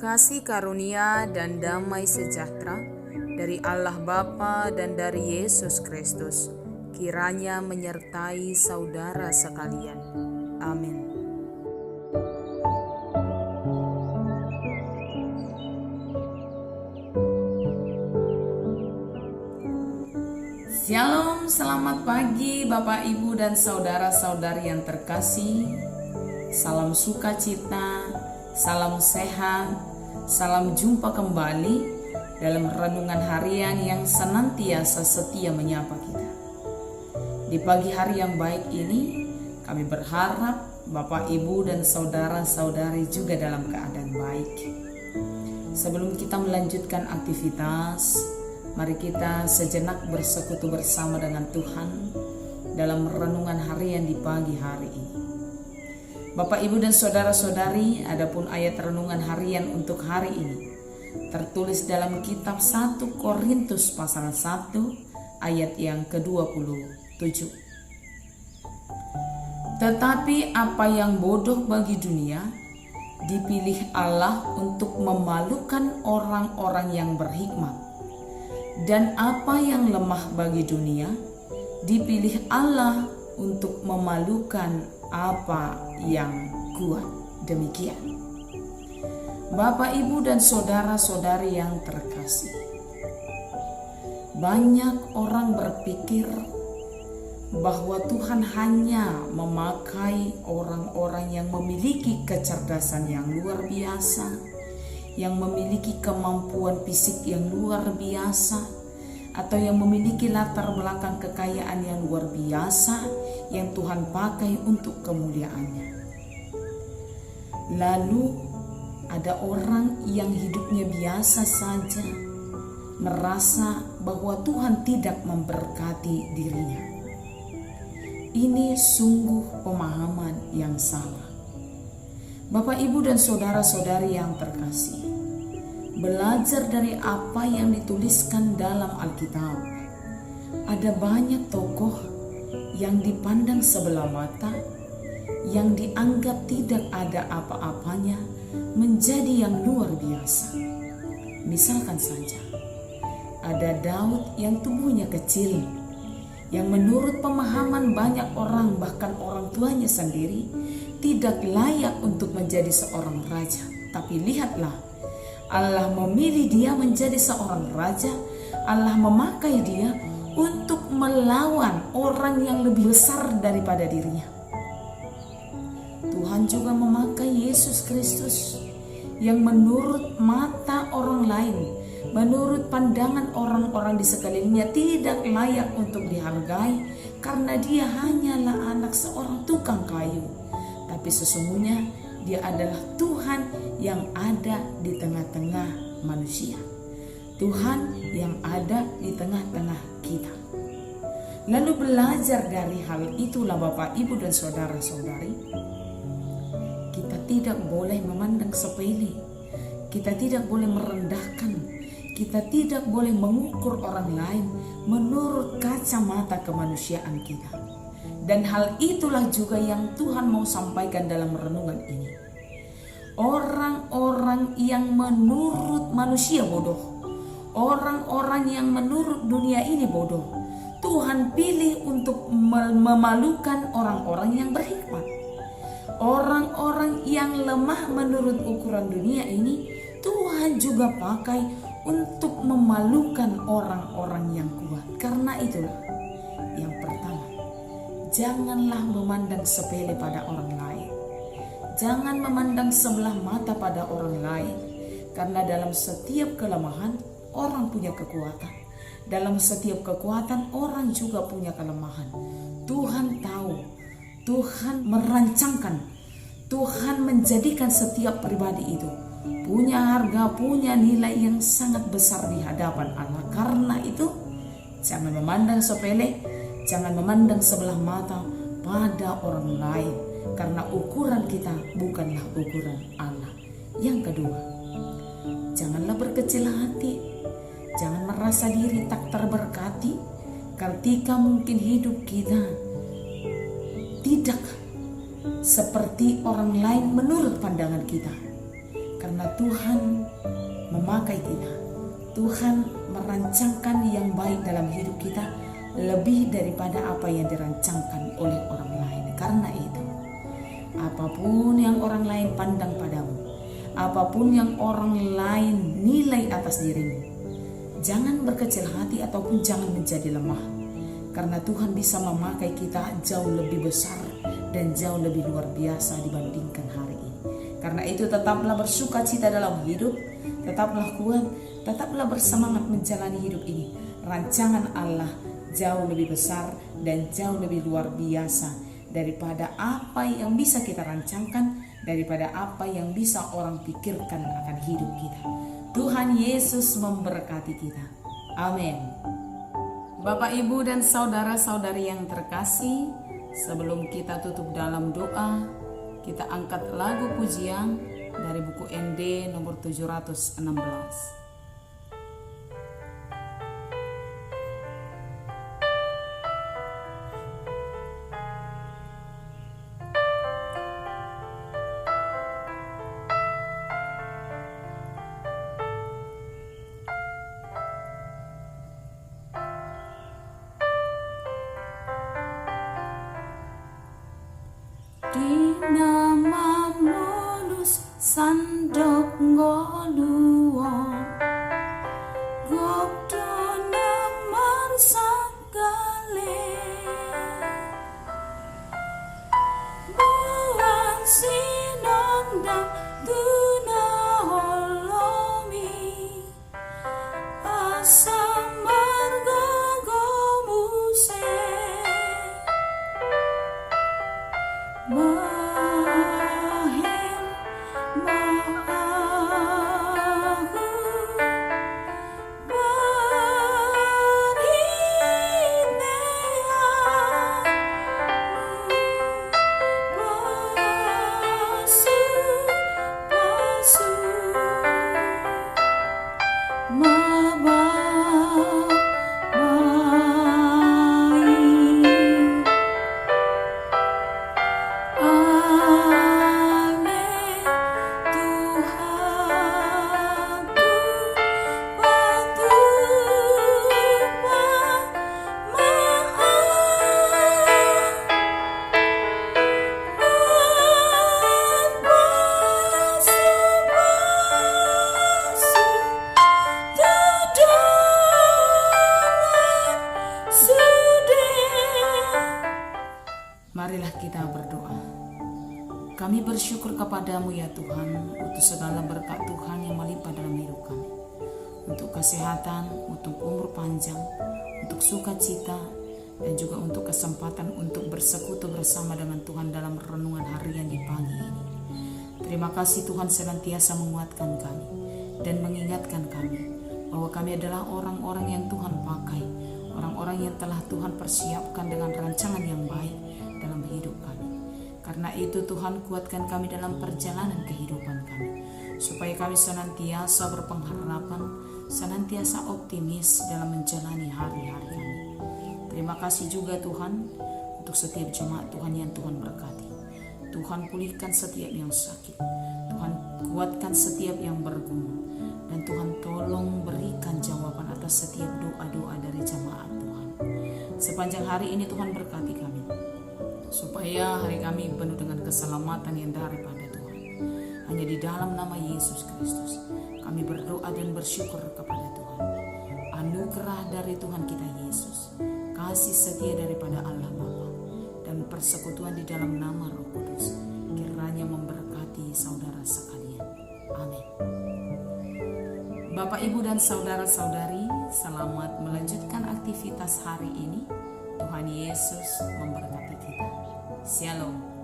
kasih karunia dan damai sejahtera dari Allah Bapa dan dari Yesus Kristus kiranya menyertai saudara sekalian. Amin. Shalom, selamat pagi Bapak, Ibu, dan saudara-saudari yang terkasih. Salam sukacita, salam sehat, salam jumpa kembali dalam renungan harian yang senantiasa setia menyapa kita. Di pagi hari yang baik ini, kami berharap Bapak, Ibu, dan saudara-saudari juga dalam keadaan baik. Sebelum kita melanjutkan aktivitas, mari kita sejenak bersekutu bersama dengan Tuhan dalam renungan harian di pagi hari ini. Bapak, Ibu, dan saudara-saudari, adapun ayat renungan harian untuk hari ini tertulis dalam kitab 1 Korintus pasal 1 ayat yang ke-27. Tetapi apa yang bodoh bagi dunia dipilih Allah untuk memalukan orang-orang yang berhikmat. Dan apa yang lemah bagi dunia dipilih Allah untuk memalukan apa yang kuat. Demikian. Bapak, Ibu, dan saudara-saudari yang terkasih, banyak orang berpikir bahwa Tuhan hanya memakai orang-orang yang memiliki kecerdasan yang luar biasa, yang memiliki kemampuan fisik yang luar biasa, atau yang memiliki latar belakang kekayaan yang luar biasa yang Tuhan pakai untuk kemuliaannya. Lalu ada orang yang hidupnya biasa saja, merasa bahwa Tuhan tidak memberkati dirinya. Ini sungguh pemahaman yang salah. Bapak, Ibu, dan saudara-saudari yang terkasih, belajar dari apa yang dituliskan dalam Alkitab. Ada banyak tokoh yang dipandang sebelah mata, yang dianggap tidak ada apa-apanya, menjadi yang luar biasa. Misalkan saja, ada Daud yang tubuhnya kecil, yang menurut pemahaman banyak orang, bahkan orang tuanya sendiri, tidak layak untuk menjadi seorang raja. Tapi lihatlah, Allah memilih dia menjadi seorang raja. Allah memakai dia untuk melawan orang yang lebih besar daripada dirinya. Tuhan juga memakai Yesus Kristus yang menurut mata orang lain, menurut pandangan orang-orang di sekelilingnya tidak layak untuk dihargai karena dia hanyalah anak seorang tukang kayu. Tapi sesungguhnya dia adalah Tuhan yang ada di tengah-tengah manusia. Tuhan yang ada di tengah-tengah kita. Lalu belajar dari hal itulah Bapak, Ibu, dan saudara-saudari, kita tidak boleh memandang sepele. Kita tidak boleh merendahkan. Kita tidak boleh mengukur orang lain menurut kacamata kemanusiaan kita. Dan hal itulah juga yang Tuhan mau sampaikan dalam renungan ini. Orang-orang yang menurut manusia bodoh, orang-orang yang menurut dunia ini bodoh, Tuhan pilih untuk memalukan orang-orang yang berhikmat. Orang-orang yang lemah menurut ukuran dunia ini, Tuhan juga pakai untuk memalukan orang-orang yang kuat. Karena itulah, yang pertama, janganlah memandang sepele pada orang lain. Jangan memandang sebelah mata pada orang lain. Karena dalam setiap kelemahan, orang punya kekuatan. Dalam setiap kekuatan, orang juga punya kelemahan. Tuhan tahu, Tuhan merancangkan, Tuhan menjadikan setiap pribadi itu punya harga, punya nilai yang sangat besar di hadapan Allah. Karena itu, jangan memandang sepele, jangan memandang sebelah mata pada orang lain, karena ukuran kita bukanlah ukuran Allah. Yang kedua, janganlah berkecil hati, jangan merasa diri tak terberkati ketika mungkin hidup kita tidak seperti orang lain menurut pandangan kita. Karena Tuhan memakai kita, Tuhan merancangkan yang baik dalam hidup kita lebih daripada apa yang dirancangkan oleh orang lain. Karena itu, apapun yang orang lain pandang padamu, apapun yang orang lain nilai atas dirimu, jangan berkecil hati ataupun jangan menjadi lemah. Karena Tuhan bisa memakai kita jauh lebih besar dan jauh lebih luar biasa dibandingkan hari ini. Karena itu tetaplah bersuka cita dalam hidup, tetaplah kuat, tetaplah bersemangat menjalani hidup ini. Rancangan Allah jauh lebih besar dan jauh lebih luar biasa daripada apa yang bisa kita rancangkan, daripada apa yang bisa orang pikirkan akan hidup kita. Tuhan Yesus memberkati kita. Amin. Bapak, Ibu, dan saudara-saudari yang terkasih, sebelum kita tutup dalam doa, kita angkat lagu pujian dari buku ND nomor 716. Di nama mulus sandok ngoluo gopdo namar sakale buang sinondang tuna holomi asam marga gomuse Mahen Maahu Basu Basu Marilah kita berdoa. Kami bersyukur kepadamu ya Tuhan untuk segala berkat Tuhan yang melimpah dalam hidup kami. Untuk kesehatan, untuk umur panjang, untuk sukacita, dan juga untuk kesempatan untuk bersekutu bersama dengan Tuhan dalam renungan harian di pagi ini. Terima kasih Tuhan senantiasa menguatkan kami dan mengingatkan kami bahwa kami adalah orang-orang yang Tuhan pakai, orang-orang yang telah Tuhan persiapkan dengan rancangan yang baik dalam hidup kami. Karena itu Tuhan kuatkan kami dalam perjalanan kehidupan kami, supaya kami senantiasa berpengharapan, senantiasa optimis dalam menjalani hari-hari kami. Terima kasih juga Tuhan untuk setiap jemaat Tuhan yang Tuhan berkati. Tuhan pulihkan setiap yang sakit, Tuhan kuatkan setiap yang bergumul, dan Tuhan tolong berikan jawaban atas setiap doa-doa dari jemaat Tuhan. Sepanjang hari ini Tuhan berkati kami, supaya hari kami penuh dengan keselamatan yang daripada Tuhan. Hanya di dalam nama Yesus Kristus kami berdoa dan bersyukur kepada Tuhan. Anugerah dari Tuhan kita Yesus, kasih setia daripada Allah Bapa, dan persekutuan di dalam nama Roh Kudus kiranya memberkati saudara sekalian. Amin. Bapak, Ibu, dan saudara-saudari, selamat melanjutkan aktivitas hari ini. Tuhan Yesus memberkati kita. Shalom.